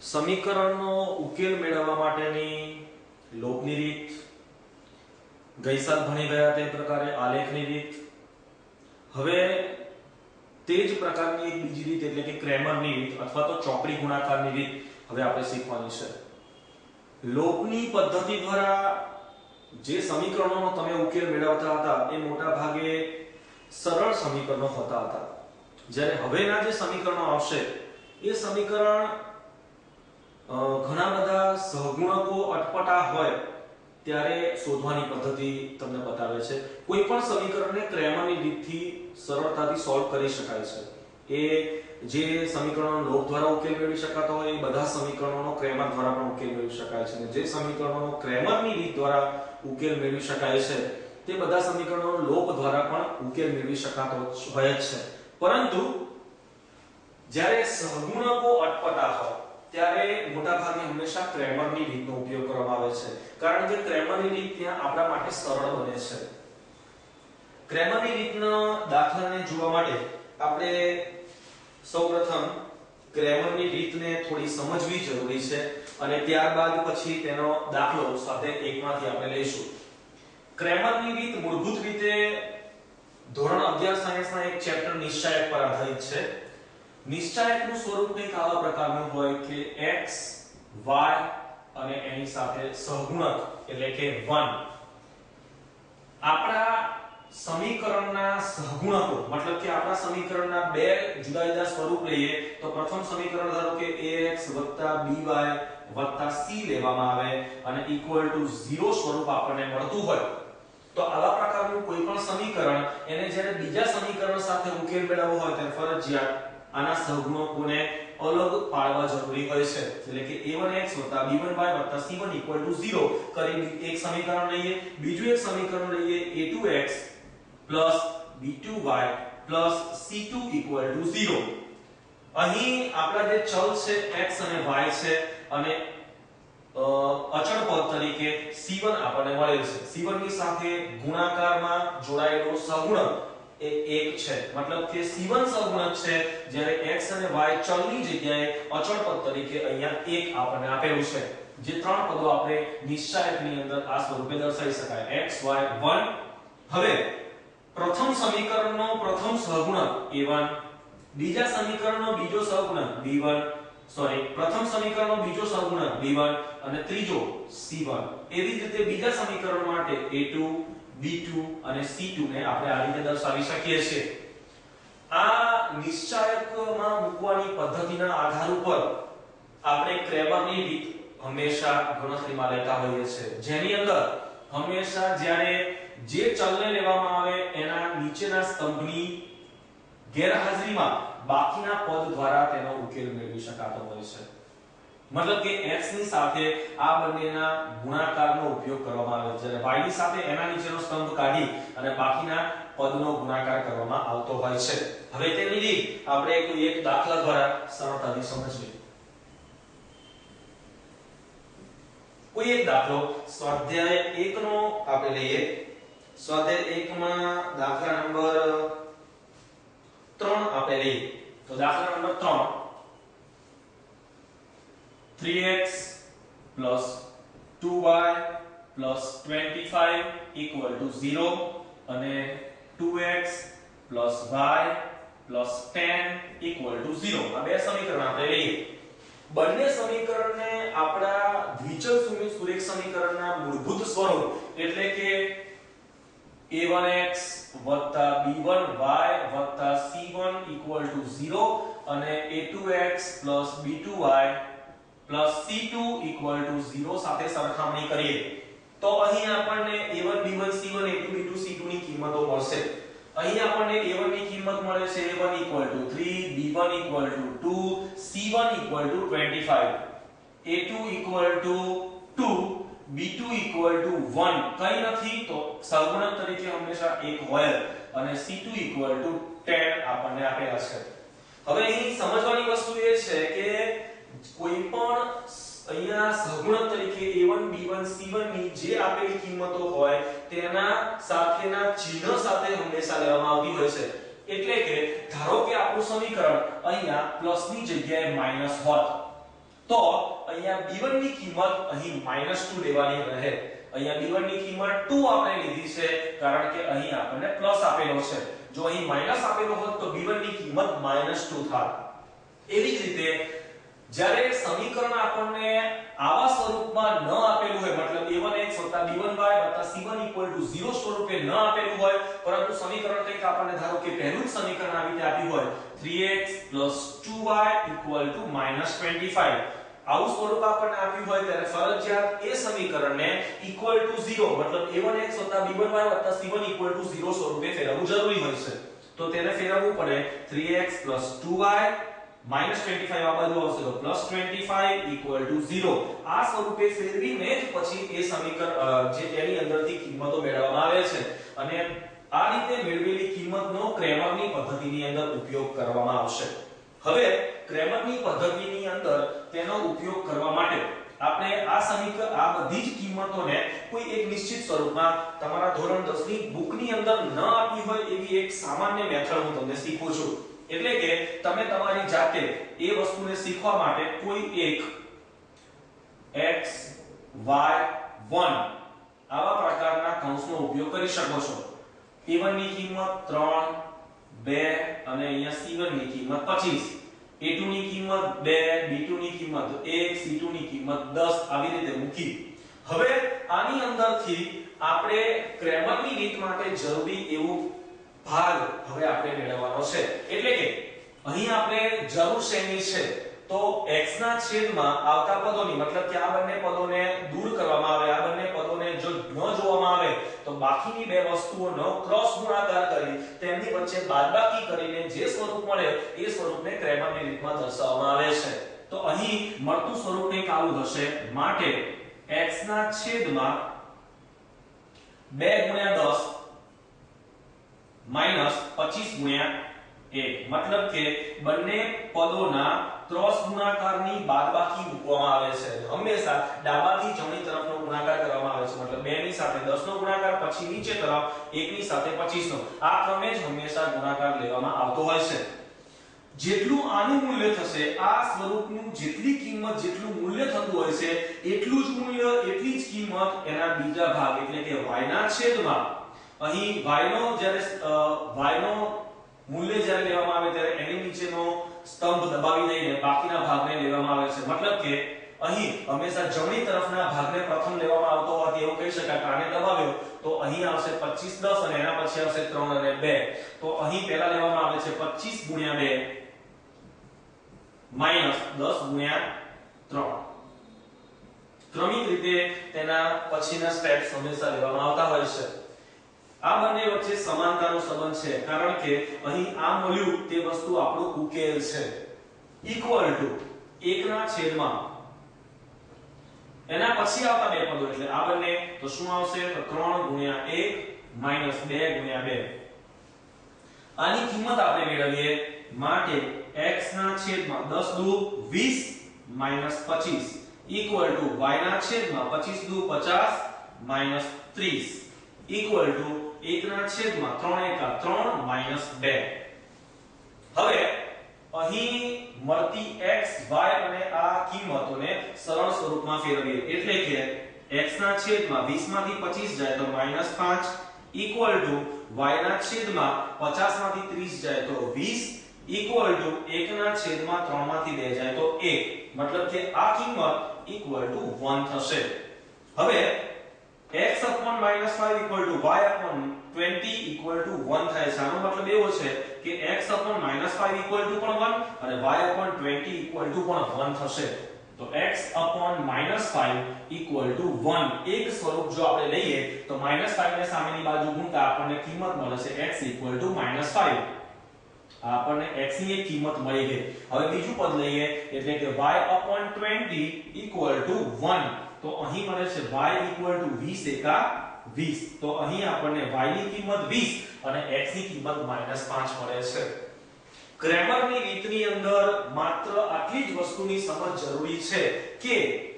સમીકરણનો ઉકેલ મેળવવા માટેની લોભની રીત, ગઈ સાલ ભણી ગયા તે પ્રકારે આલેખની રીત, હવે તે જ પ્રકારની એક બીજી રીત એટલે કે ક્રેમરની રીત અથવા તો ચોકડી ગુણાકારની રીત હવે આપણે શીખવાની છે. લોભની પદ્ધતિ દ્વારા જે સમીકરણોનો તમે ઉકેલ મેળવતા હતા એ મોટા ભાગે સરળ સમીકરણો હોતા હતા. જ્યારે હવેના જે સમીકરણો આવશે એ સમીકરણ ઘણા બધા સહગુણકો અટપટા હોય ત્યારે શોધવાની પદ્ધતિ તમને બતાવે છે. કોઈ પણ સમીકરણને ક્રેમરની રીતથી સરળતાથી સોલ્વ કરી શકાય છે. એ જે સમીકરણોનો લોભ દ્વારા ઉકેલ મેળવી શકાતો હોય એ બધા સમીકરણોનો ક્રેમર દ્વારા પણ ઉકેલ મેળવી શકાય છે. અને જે સમીકરણોનો ક્રેમરની રીત દ્વારા ઉકેલ મેળવી શકાય છે તે બધા સમીકરણોનો લોભ દ્વારા પણ ઉકેલ મેળવી શકાતો હોય જ છે. પરંતુ જ્યારે સહગુણકો અટપટા હોય ત્યારે મોટાભાગે હંમેશા ક્રેમરની રીતનો ઉપયોગ કરવામાં આવે છે. કારણ કે ક્રેમરની રીત ત્યાં આપણા માટે સરળ બને છે. ક્રેમરની રીતના દાખલાને જોવા માટે આપણે સૌપ્રથમ ક્રેમરની રીતને થોડી સમજવી જરૂરી છે અને ત્યારબાદ પછી તેનો દાખલો સ્વાધ્યાય 1 માંથી આપણે લઈશું. ક્રેમરની રીત મૂળભૂત રીતે ધોરણ 11 સાયન્સના એક ચેપ્ટર નિશ્ચાયક પર આધારિત છે. નિશ્ચાયકનું સ્વરૂપ કંઈક આવા પ્રકારનું હોય કે x, y અને એની સાથે સહગુણક એટલે કે 1. આપણા સમીકરણના સહગુણકો મતલબ કે આપણા સમીકરણના બે જુદા જુદા સ્વરૂપ લઈએ તો પ્રથમ સમીકરણ ધારો કે ax by c લેવામાં આવે અને equal to 0 સ્વરૂપ આપણને મળતું હોય તો આવા પ્રકારનું કોઈ પણ સમીકરણ એને જ્યારે બીજા સમીકરણ સાથે ઉકેલ મેળવવો હોય ત્યારે ફરજિયાત આના સહગુણકોને અલગ પાડવા જરૂરી હોય છે. એટલે કે a1x b1y c1 0 કરી એક સમીકરણ લઈએ, બીજું એક સમીકરણ લઈએ a2x b2y c2 0. અહીં આપણા જે ચલ છે x અને y છે અને અચળ પદ તરીકે c1 આપણને મળેલ છે. c1 ની સાથે ગુણાકારમાં જોડાયેલો સહગુણક એ 1 છે. મતલબ કે c1 સહગુણક છે જ્યારે x અને y ચલની જગ્યાએ અચળ પદ તરીકે અહીંયા 1 આપણને આપેલું છે. જે ત્રણ પદો આપણે નિશ્ચાયકની અંદર આ સ્વરૂપે દર્શાવી શકાય x y 1. હવે પ્રથમ સમીકરણનો પ્રથમ સહગુણક a1, બીજા સમીકરણનો બીજો સહગુણક b1 પ્રથમ સમીકરણનો બીજો સહગુણક b1 અને ત્રીજો c1. એવી જ રીતે બીજા સમીકરણ માટે a2, b2 અને c2 ને આપણે આ રીતે દર્શાવી શકીએ છીએ. આ નિશ્ચાયકમાં મૂકવાની પદ્ધતિના આધાર ઉપર આપણે ક્રેમરની રીત હંમેશા ગણતરીમાં લેતા હોઈએ છીએ, જેની અંદર હંમેશા જ્યારે જે ચલને લેવામાં આવે એના નીચેના સ્તંભની ગેરહાજરીમાં બાકીના પદ દ્વારા તેનો ઉકેલ મેળવી શકાતો હોય છે. મતલબ કે x ની સાથે આ બંનેના ગુણાકારનો ઉપયોગ કરવામાં આવે છે, જ્યારે y ની સાથે એના નીચેનો સ્તંભ કાઢી અને બાકીના પદનો ગુણાકાર કરવામાં આવતો હોય છે. હવે તેની રીત આપણે કોઈ એક દાખલા દ્વારા સરળતાથી સમજીએ. કોઈ એક દાખલો સ્વાધ્યાય 1 નો આપણે લઈએ. સ્વાધ્યાય 1 માં દાખલા નંબર 3 આપણે લઈએ. તો દાખલા number 3x plus 2y plus 25 equal to 0 અને 2x plus y plus 10 equal to 0. આ બે સમીકરણ આપણે લઈએ. બંને સમીકરણને આપણા દ્વિચલ સુરેખ સમીકરણના મૂળભૂત સ્વરૂપ એટલે કે a1x b1y c1 equal to 0 અને a2x b2y c2 equal to 0 સાથે સરખામણી કરીએ તો અહીં આપણને a1 b1 c1 a2 b2 c2 ની કિંમતો મળશે. અહીં આપણને a1 ની કિંમત મળે છે a1 equal to 3, b1 equal to 2, c1 equal to 25, a2 equal to 2, b2 equal to 1. કઈ નથી તો સહગુણક તરીકે હંમેશા 1 હોય અને c2 equal to 10 આપણને આપેલા છે. હવે અહીં સમજવાની વસ્તુ એ છે કે કોઈ પણ અહીંયા સહગુણક તરીકે a1 b1 c1 ની જે આપેલી કિંમતો હોય તેના સાથેના ચિહ્ન સાથે હંમેશા લેવામાં આવતી હોય છે. એટલે કે ધારો કે આપણું સમીકરણ અહીંયા પ્લસ ની જગ્યાએ માઈનસ હોત તો અહીંયા b1 ની કિંમત અહીં -2 લેવાની રહે. અહીંયા b1 ની કિંમત 2 આપણે લીધી છે કારણ કે અહીં આપણને પ્લસ આપેલો છે. જો અહીં માઈનસ આપેલો હોત તો b1 ની કિંમત -2 થાત. એવી જ રીતે જ્યારે સમીકરણ આપણને આવા સ્વરૂપમાં ન આપેલું હોય, મતલબ a1x b1y c1 0 સ્વરૂપે ન આપેલું હોય, પરંતુ સમીકરણ કંઈક આપણને ધારો કે પહેલું જ સમીકરણ આવી રીતે આપ્યું હોય 3x 2y -25, આવું સ્વરૂપ આપણને આપ્યું હોય ત્યારે ફરજિયાત એ સમીકરણને =0 મતલબ a1x b1y c1 0 સ્વરૂપે ફેરવવું જરૂરી હોય છે. તો તેને ફેરવવું પડે 3x 2y -25 આ બાજુ આવશે તો +25 0. આ સ્વરૂપે ફેરવીને જ પછી એ સમીકરણ જે તેની અંદરથી કિંમતો મેળવવામાં આવે છે અને આ રીતે મેળવેલી કિંમતનો ક્રેમરની પદ્ધતિની અંદર ઉપયોગ કરવામાં આવશે. હવે ક્રેમરની પદ્ધતિની અંદર તેનો ઉપયોગ કરવા માટે આપણે આ બધી જ કિંમતોને કોઈ એક નિશ્ચિત સ્વરૂપમાં તમારા ધોરણ 10 ની બુકની અંદર ન આપી હોય એવી એક સામાન્ય મેથડ હું તમને શીખવું છું. એટલે કે તમે તમારી જાતે એ વસ્તુને શીખવા માટે કોઈ એક x y 1 આવા પ્રકારના કૌંસનો ઉપયોગ કરી શકો છો. a1 ની કિંમત 3 2 અને અહીંયા c1 ની કિંમત 25, a2 ની કિંમત 2, b2 ની કિંમત 1, c2 ની કિંમત 10 આવી રીતે મૂકી. હવે આની અંદરથી આપણે ક્રેમરની રીત માટે જરૂરી એવું ભાગ હવે આપણે મેળવવાનો છે. એટલે કે અહીં આપણે જરૂર શેની છે તો x ના છેદમાં આવતા પદોની, મતલબ કે આ બંને પદોને દૂર કરવામાં આવે, આ બંને પદોને જો ન જોવામાં આવે તો બાકીની બે વસ્તુઓનો ક્રોસ ગુણાકાર કરી તેમની વચ્ચે બાદબાકી કરીને જે સ્વરૂપ મળે એ સ્વરૂપને ક્રેમરની રીતમાં દર્શાવવામાં આવે છે. તો અહીં મળતું સ્વરૂપ કંઈક આવું હશે. માટે x ના છેદમાં 2 * 10 -25 * 1, મતલબ કે બંને પદોના ક્રોસ ગુણાકારની બાદબાકી મૂકવામાં આવે છે. હંમેશા ડાબાથી જમણી તરફનો ગુણાકાર કરવામાં આવે છે, મતલબ 2 ની સાથે 10 નો ગુણાકાર, પછી નીચે તરફ 1 ની સાથે 25 નો. આ ક્રમે જ હંમેશા ગુણાકાર લેવામાં આવતો હોય છે. જેટલું આનું મૂલ્ય થશે, આ સ્વરૂપનું જેટલી કિંમત જેટલું મૂલ્ય થતું હોય છે એટલું જ મૂલ્ય એટલી જ કિંમત એના બીજા ભાગ એટલે કે y ના છેદમાં અહીં y નો મૂલ્ય જ્યારે લેવામાં આવે ત્યારે એની નીચેનો સ્તંભ દબાવી દઈને બાકીના ભાગને લેવામાં આવે છે. મતલબ કે અહીં હંમેશા જમણી તરફના ભાગને પ્રથમ લેવામાં આવતો હોવાથી એવું કહી શકાય કે આને દબાવ્યો તો અહીં આવશે 25 10 અને એના પછી આવશે 3 અને 2. તો અહીં પહેલા લેવામાં આવે છે 25 * 2 -10 * 3. ક્રમિક રીતે તેના પછીના સ્ટેપ્સ હંમેશા લેવામાં આવતા હોય છે. આ બંને વચ્ચે સમાનતાનો સંબંધ છે કારણ કે અહીં આ મળ્યું તે વસ્તુ આપણો ઉકેલ છે. = 1 ના છેદમાં એના પછી આવતા બે પદો એટલે આ બંને તો શું આવશે તો 3 * 1 - 2 * 2. આની કિંમત આપણે મેળવીએ માટે x ના છેદમાં 10 દુ 20 - 25 = y ના છેદમાં 25 દુ 50 - 30 = 1 ના છેદમાં 3 એકા 3 - 2. હવે અહીં મળતી x y અને આ કિંમતોને સરળ સ્વરૂપમાં ફેરવીએ એટલે કે x ના છેદમાં 20 માંથી 25 જાય તો -5 = y ના છેદમાં 50 માંથી 30 જાય તો 20 = 1 ના છેદમાં 3 માંથી 2 જાય તો 1. મતલબ કે આ કિંમત = 1 થશે. હવે x / -5 = y / 20 = 1 થાય છે. આનો મતલબ એવો છે કે x / -5 = 1 અને y / 20 = 1 થશે. તો x / -5 = 1. એક સ્વરૂપ જો આપણે લઈએ તો -5 ને સામેની બાજુ ગુણતા આપણને કિંમત મળે છે x = -5. આપણને x ની એક કિંમત મળી ગઈ. હવે બીજું પદ લઈએ એટલે કે y / 20 = 1. તો અહીં મળે છે y = 20 એકા 20. તો અહીં આપણને y ની કિંમત 20 અને x ની કિંમત -5 મળે છે. ક્રેમરની રીતની અંદર માત્ર આટલી જ વસ્તુની સમજ જરૂરી છે કે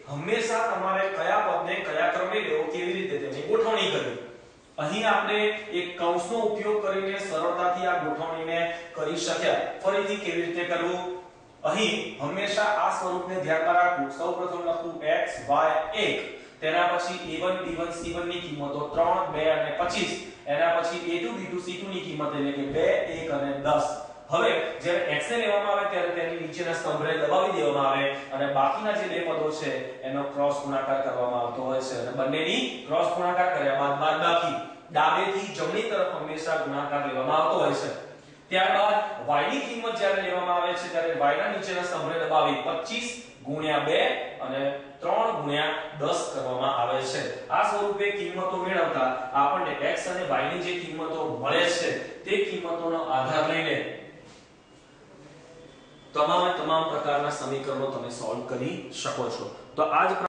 હંમેશા તમારે કયા પદને કયા ક્રમે લેવો, કેવી રીતે તેની ગોઠવણી કરવી. અહીં આપણે એક કૌંસનો ઉપયોગ કરીને સરળતાથી આ ગોઠવણીને કરી શક્યા. ફરીથી કેવી રીતે કરવું અહીં હંમેશા આ સ્વરૂપને ધ્યાનમાં રાખવું. સૌપ્રથમ લખું x y 1, તેના પછી a1 b1 c1 ની કિંમતો 3 2 અને 25, એના પછી a2 b2 c2 ની કિંમત એટલે કે 2 1 અને 10. હવે જ્યારે x ને લેવામાં આવે ત્યારે તેની નીચેના સ્તંભને દબાવી દેવામાં આવે અને બાકીના જે બે પદો છે એનો ક્રોસ ગુણાકાર કરવામાં આવતો હોય છે અને બંનેની ક્રોસ ગુણાકાર કર્યા બાદ બાદબાકી ડાબેથી જમણી તરફ હંમેશા ગુણાકાર લેવામાં આવતો હોય છે. ત્યારબાદ y ની કિંમત જ્યારે લેવામાં આવે છે ત્યારે y ના નીચેના સ્તંભને દબાવી 25 ગુણ્યા 2 અને 3 ગુણ્યા 10 કરવામાં આવે છે. આ સ્વરૂપે કિંમતો મેળવતા આપણને x અને y ની જે કિંમતો મળે છે તે કિંમતોનો આધાર લઈને તમામ પ્રકારના સમીકરણો તમે સોલ્વ કરી શકો છો. તો આ જ